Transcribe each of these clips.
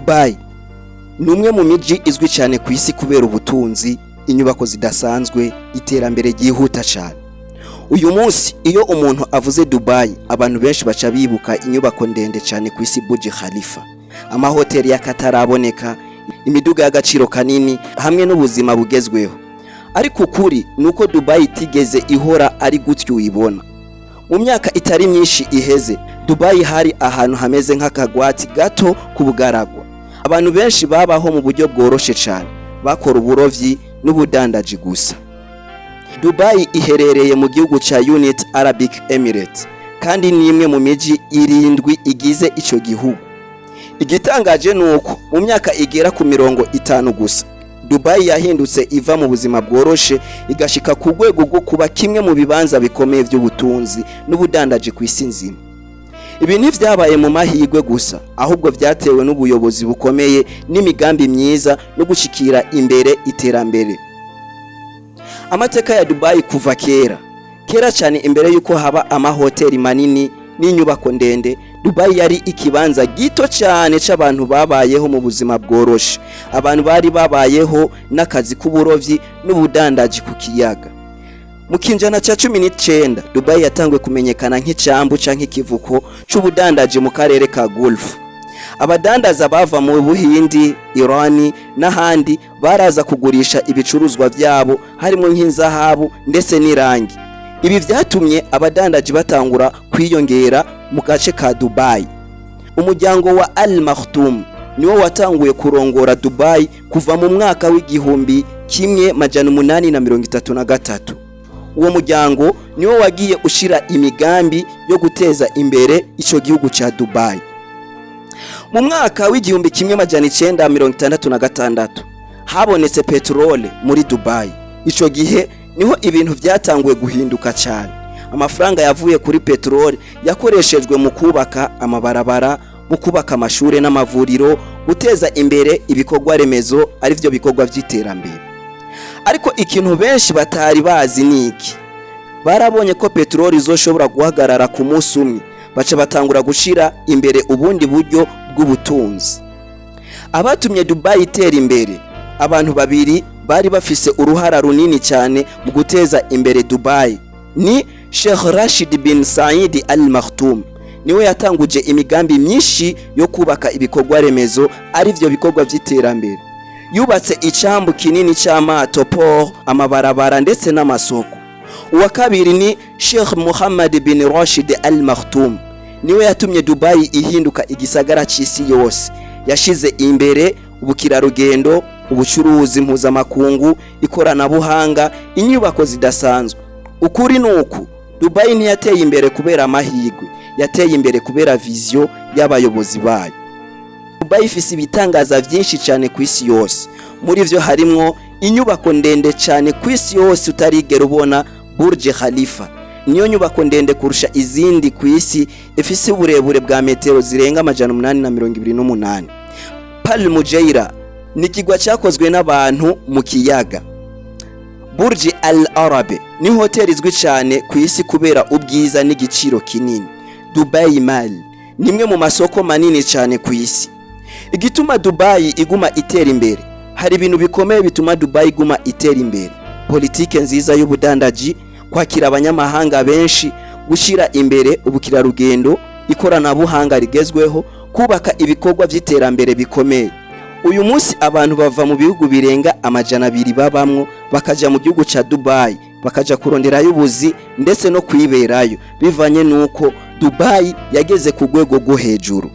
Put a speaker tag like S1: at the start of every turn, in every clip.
S1: Dubai ni umwe mu miji izwi cyane ku isi kubera ubutunzi, inyubako zidasanzwe, iterambere ryihuta cyane. Uyu munsi iyo umuntu avuze Dubai, abantu benshi baca bibuka inyubako ndende cyane ku isi Burj Khalifa, amahoteli y'akataraboneka, imiduga y'agaciro kanini hamwe n'ubuzima bugezweho. Ariko ukuri nuko Dubai itigeze ihora ari gutyo uyibona. Mu myaka itari myinshi iheze, Dubai hari ahantu hameze nk'akagwati gato ku bugaragwa. Abantu benshi babaho mu buryo bworoshe cyane, bakora uburovyi n'ubudandaji gusa. Dubai iherereye mu gihugu ca United Arab Emirates kandi ni imwe mu miji 7 igize ico gihugu. Igitangaje nuko mu myaka igera ku 50 gusa, Dubai yahindutse iva mu buzima bworoshe igashika ku rwego rwo kuba kimwe mu bibanza bikomeye by'ubutunzi n'ubudandaji ku isi nzima. Ibi ntivyabaye mu mahirwe gusa, ahubwo vyatewe n'ubuyobozi bukomeye n'imigambi myiza no gushikira imbere iterambere. Amateka ya Dubai kuva kera cyane, imbere yuko haba amahoteli manini n'inyubako ndende, Dubai yari ikibanza gito cyane c'abantu babayeho mu buzima bworoshe. Abantu bari babayeho n'akazi k'uburovyi n'ubudandaji ku kiyaga. Mu kinjana ca 19 Dubai yatangwe kumenyekana nk'icambu canke ikivuko c'ubudandaji mu karere ka Gulf. Abadandaza bava mu Buhindi, Irani n'ahandi baraza kugurisha ibicuruzwa byabo harimo nk'inzahabu ndetse n'irangi. Ibi vyatumye abadandaji batangura kwiyongera mu gace ka Dubai. Umuryango wa Al Maktoum niwo watanguye kurongora Dubai kuva mu mwaka w'igihumbi 1833. Uwo muryango niwo wagiye ushira imigambi yo guteza imbere ico gihugu ca Dubai. Mu mwaka w'igihumbi 1966 habonetse petrole muri Dubai. Ico gihe niho ibintu vyatanguye guhinduka cyane. Amafaranga yavuye kuri petrole yakoreshejwe mu kubaka amabarabara, mu kubaka amashure n'amavuriro, guteza imbere ibikorwa remezo ari byo bikorwa vy'iterambere. Ariko ikintu benshi batari bazi niki, barabonye ko petrole izoshobora guhagarara ku munsi umwe, baca batangura gushira imbere ubundi buryo bw'ubutunzi. Abatumye Dubai itera imbere, abantu babiri bari bafise uruhara runini cyane mu guteza imbere Dubai. Ni Sheikh Rashid bin Said Al Maktoum, niwe yatanguje imigambi myinshi yo kubaka ibikorwa remezo ari byo bikorwa vy'iterambere. Yubatse icambu kinini c'amato, port, amabarabara ndetse n'amasoko. Uwa kabiri ni Sheikh Muhammad bin Rashid Al Maktoum, niwe yatumye Dubai ihinduka igisagara c'isi yose. Yashize imbere ubukirarugendo, ubucuruzi mpuzamakungu, ikoranabuhanga, inyubako zidasanzwe. Ukuri nuku Dubai ntiyateye imbere kubera amahirwe, yateye imbere kubera vision y'abayobozi bayo. Dubai ifise ibitangaza vyinshi cyane ku isi yose. Muri vyo harimwo inyubako ndende cyane ku isi yose utarigera ubona, Burj Khalifa. Niyo nyubako ndende kurusha izindi ku isi, ifise uburebure bwa metero zirenga 828. Pal Mujaira ni kigwa cyakozwe n'abantu mu kiyaga. Burj Al Arab ni hoteli izwi cyane ku isi kubera ubwiza n'igiciro kinini. Dubai Mall ni imwe mu masoko manini cyane ku isi. Igituma Dubai iguma itera imbere, hari ibintu bikomeye bituma Dubai iguma itera imbere: politike nziza y'ubudandaji, kwakira abanyamahanga benshi, gushira imbere ubukirarugendo, ikoranabuhanga rigezweho, kubaka ibikorwa vy'iterambere bikomeye. Uyu munsi abantu bava mu bihugu birenga 200 babamwo bakaja mu gihugu ca Dubai, bakaja kuronderayo ubuzi ndetse no kwiberayo, bivanye nuko Dubai yageze ku rwego rwo hejuru.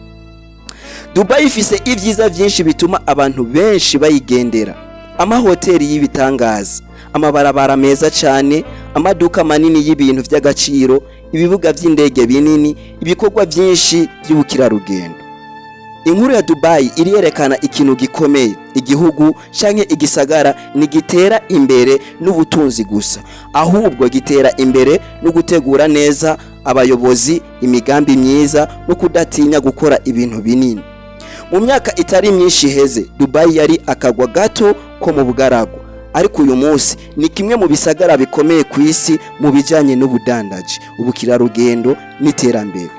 S1: Dubai ifise ivyiza vyinshi bituma abantu benshi bayigendera: amahoteli y'ibitangaza, amabarabara meza cyane, amaduka manini y'ibintu vy'agaciro, ibibuga vy'indege binini, ibikorwa vyinshi by'ubukirarugendo. Inkuru ya Dubai iriyerekana ikintu gikomeye: igihugu canke igisagara nigitera imbere n'ubutunzi gusa, ahubwo gitera imbere no gutegura neza abayobozi, imigambi myiza no kudatinya gukora ibintu binini. Mu myaka itari myinshi heze, Dubai yari akagwa gato ko mu bugaragu, ariko uyu munsi ni kimwe mu bisagara bikomeye ku isi mu bijanye n'ubudandaji, ubukirarugendo n'iterambere.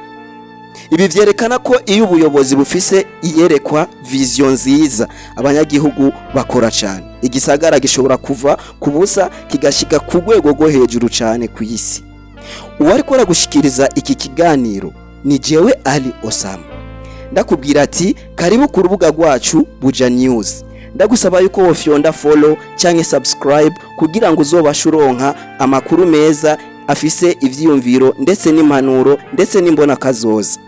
S1: Ibi vyerekana ko iyo ubuyobozi bufise iyerekwa vision nziza abanyagihugu bakora cyane, igisagara gishobora kuva ku busa kigashika ku rwego rwo hejuru cyane ku isi. Uwari kora gushikiriza iki kiganiro ni jewe Ali Osama. Ndakubwira ati karibu ku rubuga rwacu Buja News. Ndagusaba yuko wofyonda follow canke subscribe kugira ngo uzobashe uronka amakuru meza afise ivyiyumviro ndetse n'impanuro ndetse n'imbona kazoza.